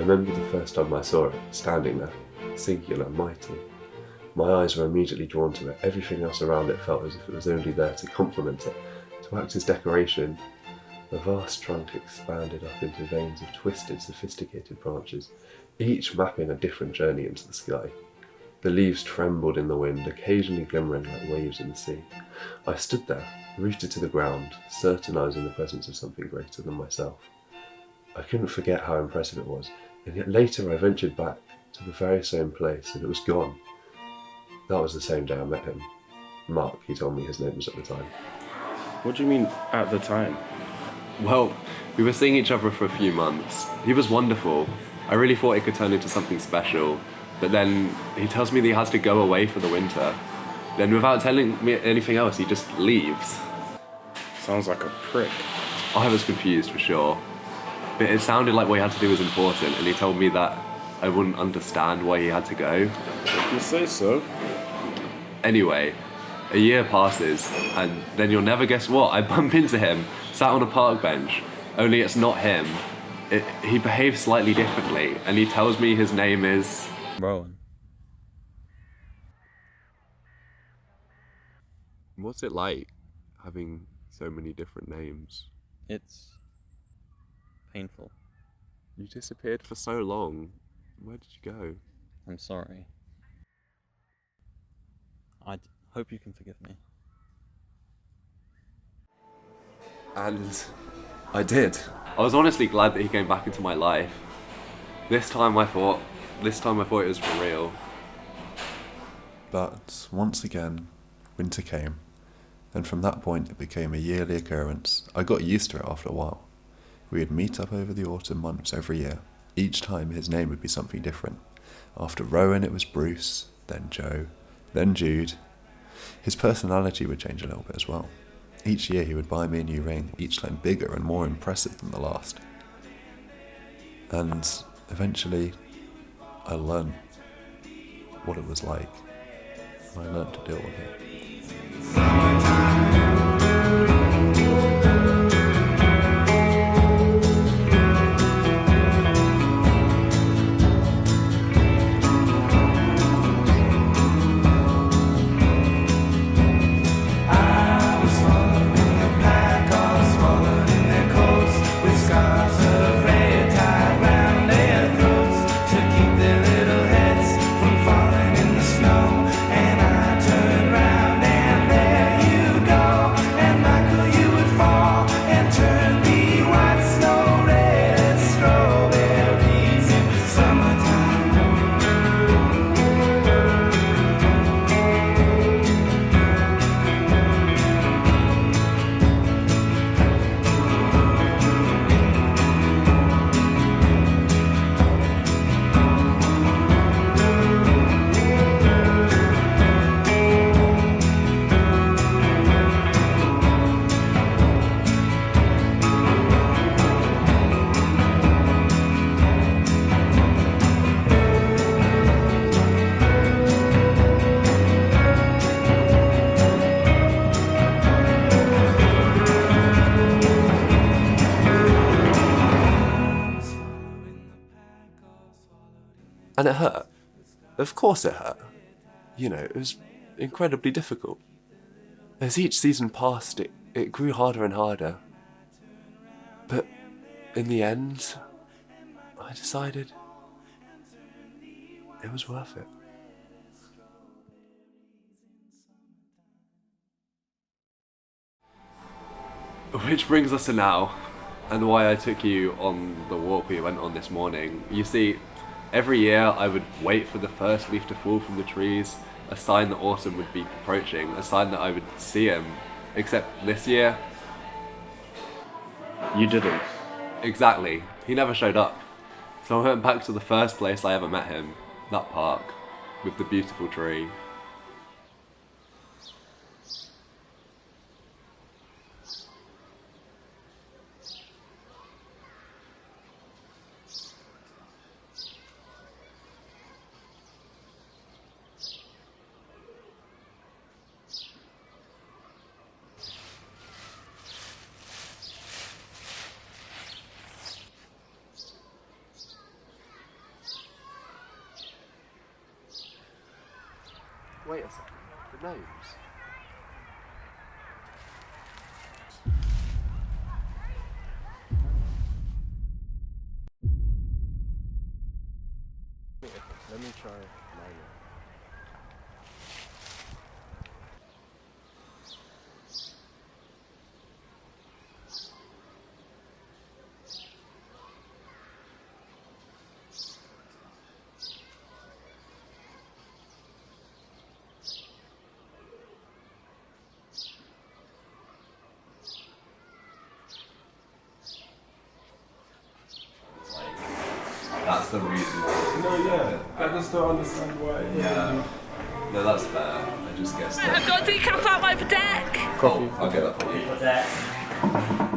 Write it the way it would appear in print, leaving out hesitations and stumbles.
remember the first time I saw it, standing there, singular, mighty. My eyes were immediately drawn to it. Everything else around it felt as if it was only there to complement it, to act as decoration. The vast trunk expanded up into veins of twisted, sophisticated branches, each mapping a different journey into the sky. The leaves trembled in the wind, occasionally glimmering like waves in the sea. I stood there, rooted to the ground, certainizing the presence of something greater than myself. I couldn't forget how impressive it was, and yet later I ventured back to the very same place and it was gone. That was the same day I met him. Mark, he told me his name was at the time. What do you mean, at the time? Well, we were seeing each other for a few months. He was wonderful. I really thought it could turn into something special. But then he tells me that he has to go away for the winter. Then without telling me anything else, he just leaves. Sounds like a prick. I was confused for sure. But it sounded like what he had to do was important, and he told me that I wouldn't understand why he had to go. If you say so. Anyway, a year passes, and then you'll never guess what? I bump into him, sat on a park bench, only it's not him. He behaves slightly differently, and he tells me his name is... Rowan. What's it like, having so many different names? It's painful. You disappeared for so long. Where did you go? I'm sorry. I hope you can forgive me. And I did. I was honestly glad that he came back into my life. This time I thought it was for real. But once again, winter came, and from that point it became a yearly occurrence. I got used to it after a while. We would meet up over the autumn months every year. Each time his name would be something different. After Rowan it was Bruce, then Joe, then Jude. His personality would change a little bit as well. Each year he would buy me a new ring, each time bigger and more impressive than the last. And eventually I learned what it was like, and I learned to deal with it. And it hurt. Of course it hurt. You know, it was incredibly difficult. As each season passed, it grew harder and harder. But in the end, I decided it was worth it. Which brings us to now, and why I took you on the walk we went on this morning. You see, every year I would wait for the first leaf to fall from the trees, a sign that autumn would be approaching, a sign that I would see him. Except this year... You didn't. Exactly. He never showed up. So I went back to the first place I ever met him, that park, with the beautiful tree. Wait a second. The nose. Let me try mine. That's the reason why. No, yeah. I just don't understand why. Yeah. No, that's fair. I just guessed I've got a decaf out over deck. Cool. I'll get that for you.